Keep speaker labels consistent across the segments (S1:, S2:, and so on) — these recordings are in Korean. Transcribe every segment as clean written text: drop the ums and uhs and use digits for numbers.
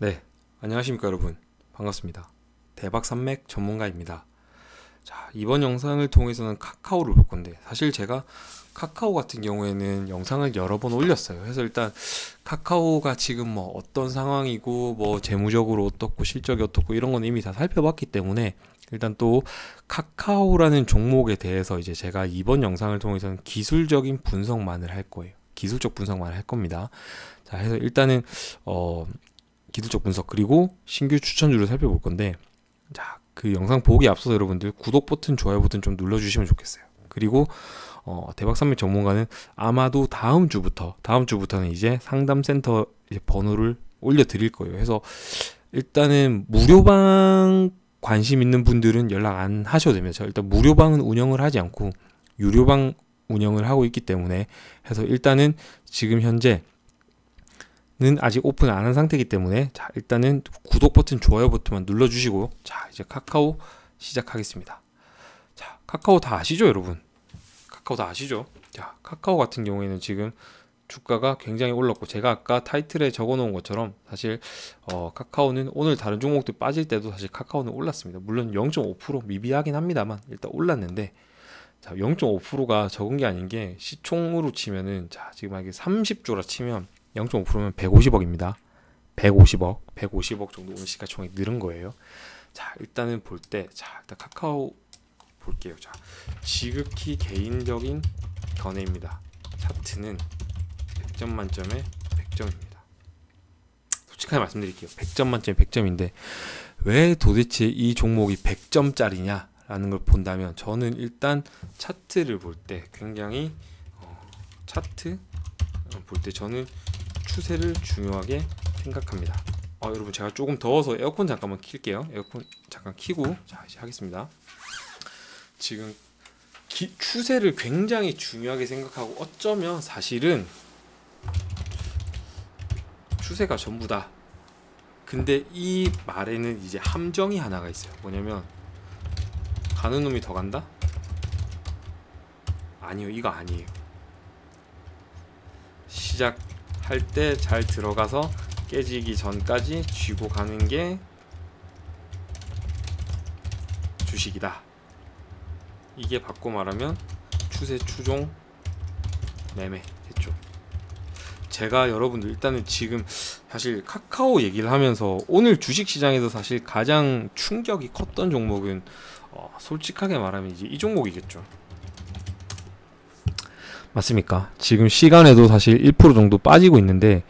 S1: 네, 안녕하십니까 여러분. 반갑습니다. 대박산맥 전문가입니다. 자, 이번 영상을 통해서는 카카오를 볼 건데, 사실 제가 카카오 같은 경우에는 영상을 여러 번 올렸어요. 그래서 일단 카카오가 지금 뭐 어떤 상황이고 뭐 재무적으로 어떻고 실적이 어떻고 이런 건 이미 다 살펴봤기 때문에, 일단 또 카카오라는 종목에 대해서 이제 제가 이번 영상을 통해서는 기술적인 분석만을 할 거예요. 기술적 분석만 할 겁니다. 자, 해서 일단은 기술적 분석 그리고 신규 추천주를 살펴볼 건데, 자, 그 영상 보기 앞서서 여러분들 구독 버튼, 좋아요 버튼 좀 눌러주시면 좋겠어요. 그리고 대박산맥 전문가는 아마도 다음 주부터는 이제 상담센터 이제 번호를 올려드릴 거예요. 그래서 일단은 무료방 관심 있는 분들은 연락 안 하셔도 됩니다. 저 일단 무료방은 운영을 하지 않고 유료방 운영을 하고 있기 때문에, 해서 일단은 지금 현재 는 아직 오픈 안 한 상태이기 때문에, 자, 일단은 구독 버튼, 좋아요 버튼만 눌러주시고, 자, 이제 카카오 시작하겠습니다. 자, 카카오 다 아시죠, 여러분? 카카오 다 아시죠? 자, 카카오 같은 경우에는 지금 주가가 굉장히 올랐고, 제가 아까 타이틀에 적어 놓은 것처럼 사실 카카오는 오늘 다른 종목들 빠질 때도 사실 카카오는 올랐습니다. 물론 0.5% 미비하긴 합니다만 일단 올랐는데, 자, 0.5%가 적은 게 아닌 게, 시총으로 치면은, 자, 지금 만약에 30조라 치면 0.5%면 150억입니다. 150억 정도 오늘 시가총액 늘은 거예요. 자, 일단은 볼 때, 자, 일단 카카오 볼게요. 자, 지극히 개인적인 견해입니다. 차트는 100점 만점에 100점입니다. 솔직하게 말씀드릴게요. 100점 만점에 100점인데 왜 도대체 이 종목이 100점짜리냐 라는 걸 본다면, 저는 일단 차트를 볼 때 굉장히 차트 볼 때 저는 추세를 중요하게 생각합니다. 여러분, 제가 조금 더워서 에어컨 잠깐만 킬게요. 에어컨 잠깐 키고, 자, 이제 하겠습니다. 지금 추세를 굉장히 중요하게 생각하고, 어쩌면 사실은 추세가 전부다. 근데 이 말에는 이제 함정이 하나가 있어요. 뭐냐면, 가는 놈이 더 간다? 아니요, 이거 아니에요. 시작할 때 잘 들어가서 깨지기 전까지 쥐고 가는 게 주식이다. 이게 바꿔 말하면 추세 추종 매매 됐죠. 제가 여러분들 일단은 지금 사실 카카오 얘기를 하면서 오늘 주식시장에서 사실 가장 충격이 컸던 종목은 솔직하게 말하면 이제 이 종목이겠죠. 맞습니까? 지금 시간에도 사실 1% 정도 빠지고 있는데,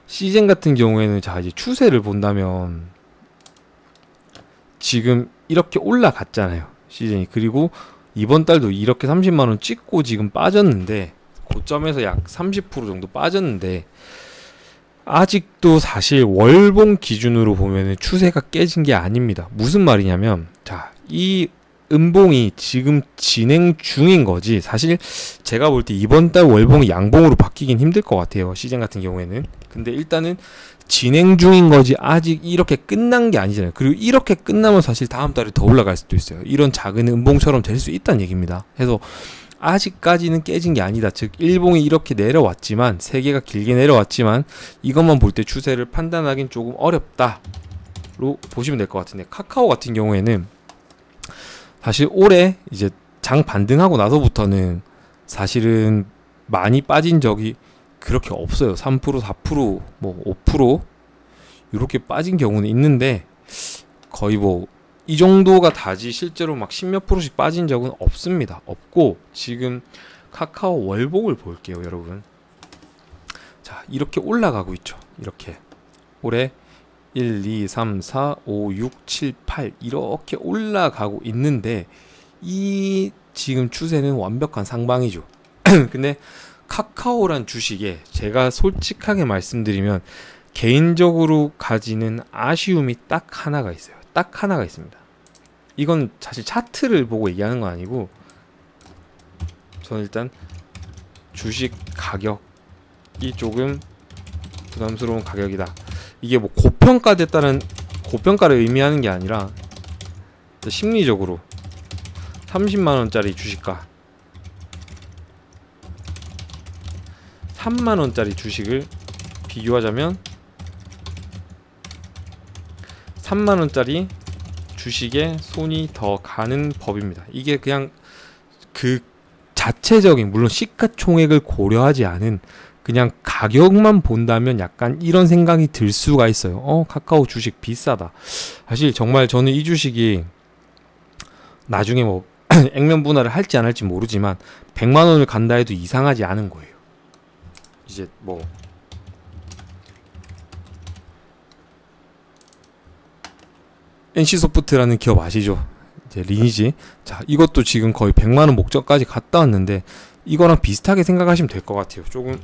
S1: 시젠 같은 경우에는, 자, 이제 추세를 본다면 지금 이렇게 올라갔잖아요, 시즌이. 그리고 이번 달도 이렇게 30만원 찍고 지금 빠졌는데, 고점에서 약 30% 정도 빠졌는데, 아직도 사실 월봉 기준으로 보면 추세가 깨진 게 아닙니다. 무슨 말이냐면, 자, 이 음봉이 지금 진행 중인 거지, 사실 제가 볼 때 이번 달 월봉이 양봉으로 바뀌긴 힘들 것 같아요, 시즌 같은 경우에는. 근데 일단은 진행 중인 거지 아직 이렇게 끝난 게 아니잖아요. 그리고 이렇게 끝나면 사실 다음 달에 더 올라갈 수도 있어요. 이런 작은 음봉처럼 될 수 있다는 얘기입니다. 그래서 아직까지는 깨진 게 아니다. 즉, 일봉이 이렇게 내려왔지만, 세 개가 길게 내려왔지만, 이것만 볼 때 추세를 판단하긴 조금 어렵다로 보시면 될 것 같은데, 카카오 같은 경우에는 사실 올해 이제 장 반등하고 나서부터는 사실은 많이 빠진 적이 그렇게 없어요. 3%, 4%, 뭐 5% 이렇게 빠진 경우는 있는데, 거의 뭐 이 정도가 다지 실제로 막 10몇 %씩 빠진 적은 없습니다. 없고, 지금 카카오 월봉을 볼게요, 여러분. 자, 이렇게 올라가고 있죠. 이렇게 올해 1, 2, 3, 4, 5, 6, 7, 8 이렇게 올라가고 있는데, 이 지금 추세는 완벽한 상방이죠. 근데 카카오란 주식에 제가 솔직하게 말씀드리면 개인적으로 가지는 아쉬움이 딱 하나가 있어요. 딱 하나가 있습니다. 이건 사실 차트를 보고 얘기하는 건 아니고, 저는 일단 주식 가격이 조금 부담스러운 가격이다. 이게 뭐 고평가됐다는, 고평가를 의미하는 게 아니라 심리적으로 30만원짜리 주식과 3만원짜리 주식을 비교하자면 3만원짜리 주식에 손이 더 가는 법입니다. 이게 그냥 그 자체적인, 물론 시가총액을 고려하지 않은 그냥 가격만 본다면 약간 이런 생각이 들 수가 있어요. 카카오 주식 비싸다. 사실 정말 저는 이 주식이 나중에 뭐 액면 분할을 할지 안 할지 모르지만 100만원을 간다 해도 이상하지 않은 거예요. 이제 뭐 NC소프트라는 기업 아시죠? 이제 리니지. 자, 이것도 지금 거의 100만원 목적까지 갔다 왔는데 이거랑 비슷하게 생각하시면 될 것 같아요. 조금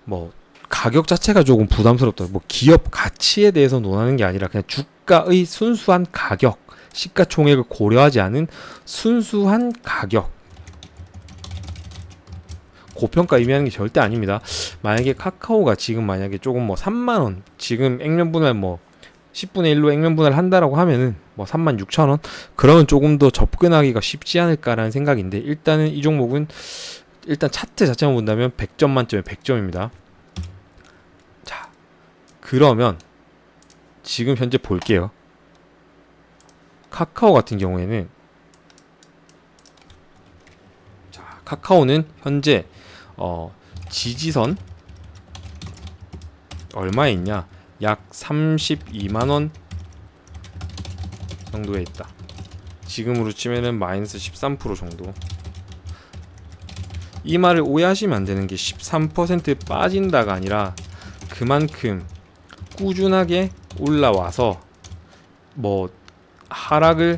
S1: 뭐 가격 자체가 조금 부담스럽다. 뭐 기업 가치에 대해서 논하는 게 아니라 그냥 주가의 순수한 가격, 시가총액을 고려하지 않은 순수한 가격. 고평가 의미하는 게 절대 아닙니다. 만약에 카카오가 지금 만약에 조금 뭐 3만원, 지금 액면분할 뭐 10분의 1로 액면분할 한다라고 하면은 뭐 36,000원? 그러면 조금 더 접근하기가 쉽지 않을까라는 생각인데, 일단은 이 종목은 일단 차트 자체만 본다면 100점 만점에 100점입니다. 자, 그러면 지금 현재 볼게요. 카카오 같은 경우에는, 자, 카카오는 현재 지지선 얼마에 있냐? 약 32만원 정도에 있다. 지금으로 치면은 마이너스 13% 정도. 이 말을 오해하시면 안 되는 게 13% 빠진다가 아니라 그만큼 꾸준하게 올라와서 뭐 하락을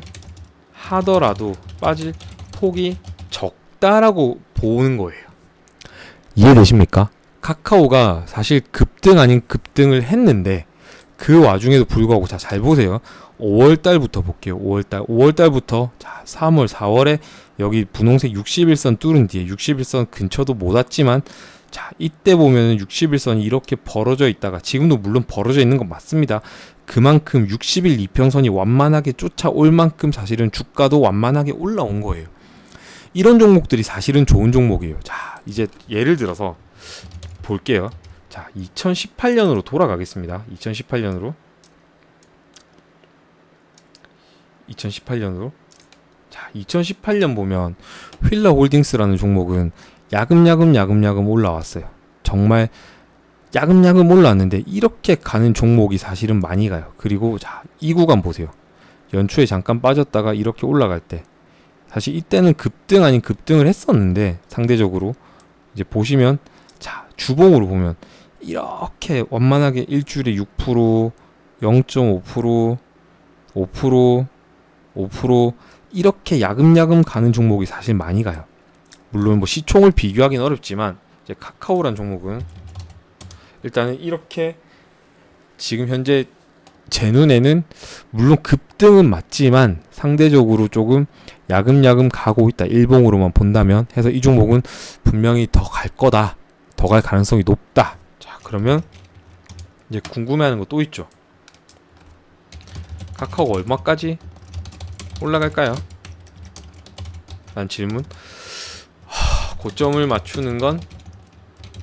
S1: 하더라도 빠질 폭이 적다라고 보는 거예요. 이해되십니까? 카카오가 사실 급등 아닌 급등을 했는데 그 와중에도 불구하고, 자, 잘 보세요. 5월달부터 볼게요. 5월달부터 자, 3월, 4월에 여기 분홍색 61선 뚫은 뒤에 61선 근처도 못 왔지만, 자, 이때 보면은 61선이 이렇게 벌어져 있다가, 지금도 물론 벌어져 있는 건 맞습니다. 그만큼 60일 이평선이 완만하게 쫓아올 만큼 사실은 주가도 완만하게 올라온 거예요. 이런 종목들이 사실은 좋은 종목이에요. 자, 이제 예를 들어서 볼게요. 자, 2018년으로 돌아가겠습니다. 2018년으로. 자, 2018년 보면 휠라홀딩스라는 종목은 야금야금 올라왔어요. 정말 야금야금 올라왔는데 이렇게 가는 종목이 사실은 많이 가요. 그리고 자, 이 구간 보세요. 연초에 잠깐 빠졌다가 이렇게 올라갈 때, 사실 이때는 급등 아닌 급등을 했었는데 상대적으로 이제 보시면, 자, 주봉으로 보면 이렇게 완만하게 일주일에 6%, 0.5%, 5%, 5% 이렇게 야금야금 가는 종목이 사실 많이 가요. 물론 뭐 시총을 비교하기는 어렵지만 이제 카카오란 종목은 일단은 이렇게 지금 현재 제 눈에는 물론 급등은 맞지만 상대적으로 조금 야금야금 가고 있다, 일봉으로만 본다면 해서 이 종목은 분명히 더 갈 거다, 더 갈 가능성이 높다. 자, 그러면 이제 궁금해하는 거 또 있죠. 카카오가 얼마까지 올라갈까요? 난 질문. 고점을 맞추는 건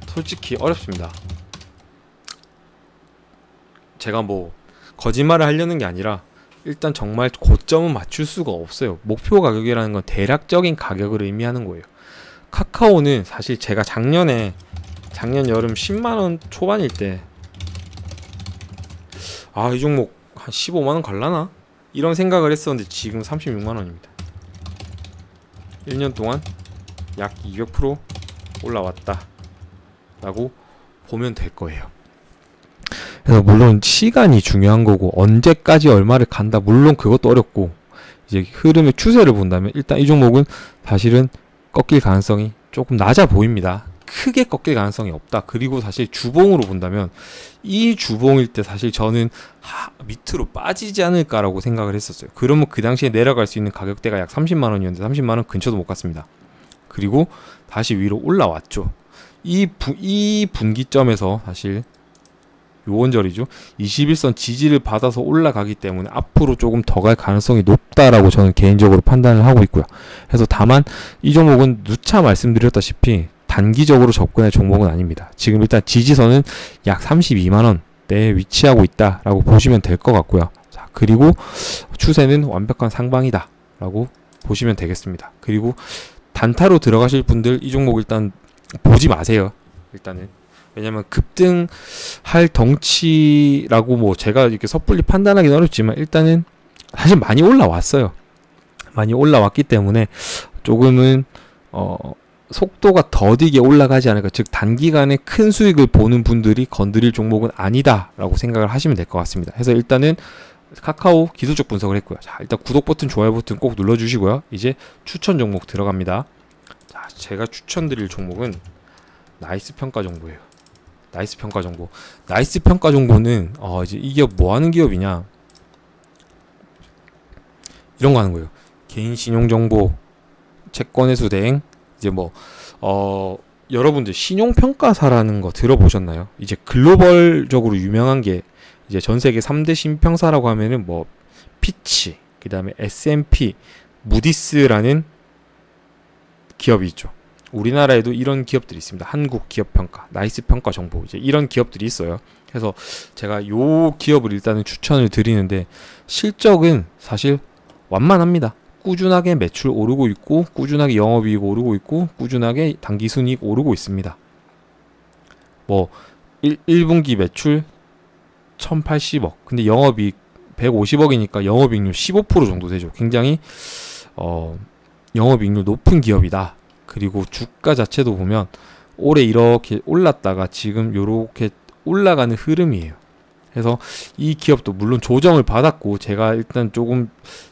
S1: 솔직히 어렵습니다. 제가 뭐 거짓말을 하려는 게 아니라 일단 정말 고점은 맞출 수가 없어요. 목표 가격이라는 건 대략적인 가격을 의미하는 거예요. 카카오는 사실 제가 작년 여름 10만원 초반일 때, 아, 이 종목 한 15만원 갈라나? 이런 생각을 했었는데 지금 36만원입니다. 1년 동안 약 200% 올라왔다 라고 보면 될 거예요. 그래서 물론 시간이 중요한 거고 언제까지 얼마를 간다, 물론 그것도 어렵고, 이제 흐름의 추세를 본다면 일단 이 종목은 사실은 꺾일 가능성이 조금 낮아 보입니다. 크게 꺾일 가능성이 없다. 그리고 사실 주봉으로 본다면 이 주봉일 때 사실 저는 밑으로 빠지지 않을까라고 생각을 했었어요. 그러면 그 당시에 내려갈 수 있는 가격대가 약 30만원이었는데 30만원 근처도 못 갔습니다. 그리고 다시 위로 올라왔죠. 이 분기점에서 사실 요원절이죠. 21선 지지를 받아서 올라가기 때문에 앞으로 조금 더 갈 가능성이 높다라고 저는 개인적으로 판단을 하고 있고요. 그래서 다만 이 종목은 누차 말씀드렸다시피 단기적으로 접근할 종목은 아닙니다. 지금 일단 지지선은 약 32만원대에 위치하고 있다라고 보시면 될 것 같고요. 자, 그리고 추세는 완벽한 상방이다 라고 보시면 되겠습니다. 그리고 단타로 들어가실 분들 이 종목 일단 보지 마세요. 일단은 왜냐면 급등할 덩치라고 뭐 제가 이렇게 섣불리 판단하기는 어렵지만 일단은 사실 많이 올라왔어요. 많이 올라왔기 때문에 조금은 속도가 더디게 올라가지 않을까, 즉 단기간에 큰 수익을 보는 분들이 건드릴 종목은 아니다 라고 생각을 하시면 될 것 같습니다. 그래서 일단은 카카오 기술적 분석을 했고요. 자, 일단 구독 버튼, 좋아요 버튼 꼭 눌러주시고요. 이제 추천 종목 들어갑니다. 자, 제가 추천드릴 종목은 나이스 평가 정보예요. 나이스 평가 정보. 나이스 평가 정보는 이제 이 기업 뭐 하는 기업이냐, 이런 거 하는 거예요. 개인 신용 정보, 채권 회수 대행, 이제 뭐 여러분들 신용 평가사라는 거 들어보셨나요? 이제 글로벌적으로 유명한 게 이제 전 세계 3대 신평사라고 하면은 뭐 피치, 그다음에 S&P, 무디스라는 기업이 있죠. 우리나라에도 이런 기업들이 있습니다. 한국 기업 평가, 나이스 평가 정보, 이제 이런 기업들이 있어요. 그래서 제가 요 기업을 일단은 추천을 드리는데 실적은 사실 완만합니다. 꾸준하게 매출 오르고 있고, 꾸준하게 영업이익 오르고 있고, 꾸준하게 당기순이익 오르고 있습니다. 뭐 1분기 매출 1080억, 근데 영업이익 150억이니까 영업이익률 15% 정도 되죠. 굉장히 영업이익률 높은 기업이다. 그리고 주가 자체도 보면 올해 이렇게 올랐다가 지금 요렇게 올라가는 흐름이에요. 그래서 이 기업도 물론 조정을 받았고, 제가 일단 조금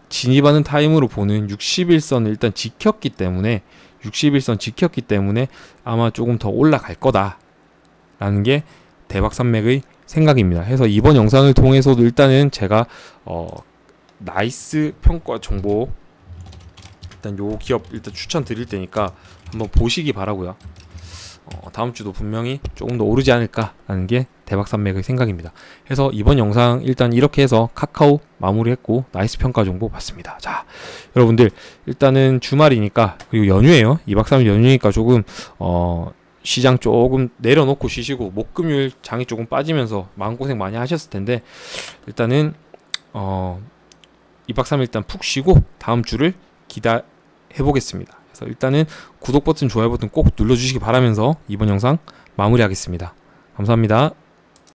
S1: 진입하는 타임으로 보는 60일선을 일단 지켰기 때문에, 60일선 지켰기 때문에 아마 조금 더 올라갈 거다 라는 게 대박산맥의 생각입니다. 그래서 이번 영상을 통해서도 일단은 제가 나이스 평가 정보, 일단 요 기업 일단 추천 드릴 테니까 한번 보시기 바라고요. 다음 주도 분명히 조금 더 오르지 않을까라는 게 대박산맥의 생각입니다. 그래서 이번 영상 일단 이렇게 해서 카카오 마무리했고, 나이스 평가 정보 봤습니다. 자, 여러분들 일단은 주말이니까, 그리고 연휴예요. 2박 3일 연휴니까 조금 시장 조금 내려놓고 쉬시고, 목금요일 장이 조금 빠지면서 마음고생 많이 하셨을 텐데, 일단은 2박 3일 일단 푹 쉬고 다음 주를 기대해 보겠습니다. 그래서 일단은 구독 버튼, 좋아요 버튼 꼭 눌러주시기 바라면서 이번 영상 마무리하겠습니다. 감사합니다.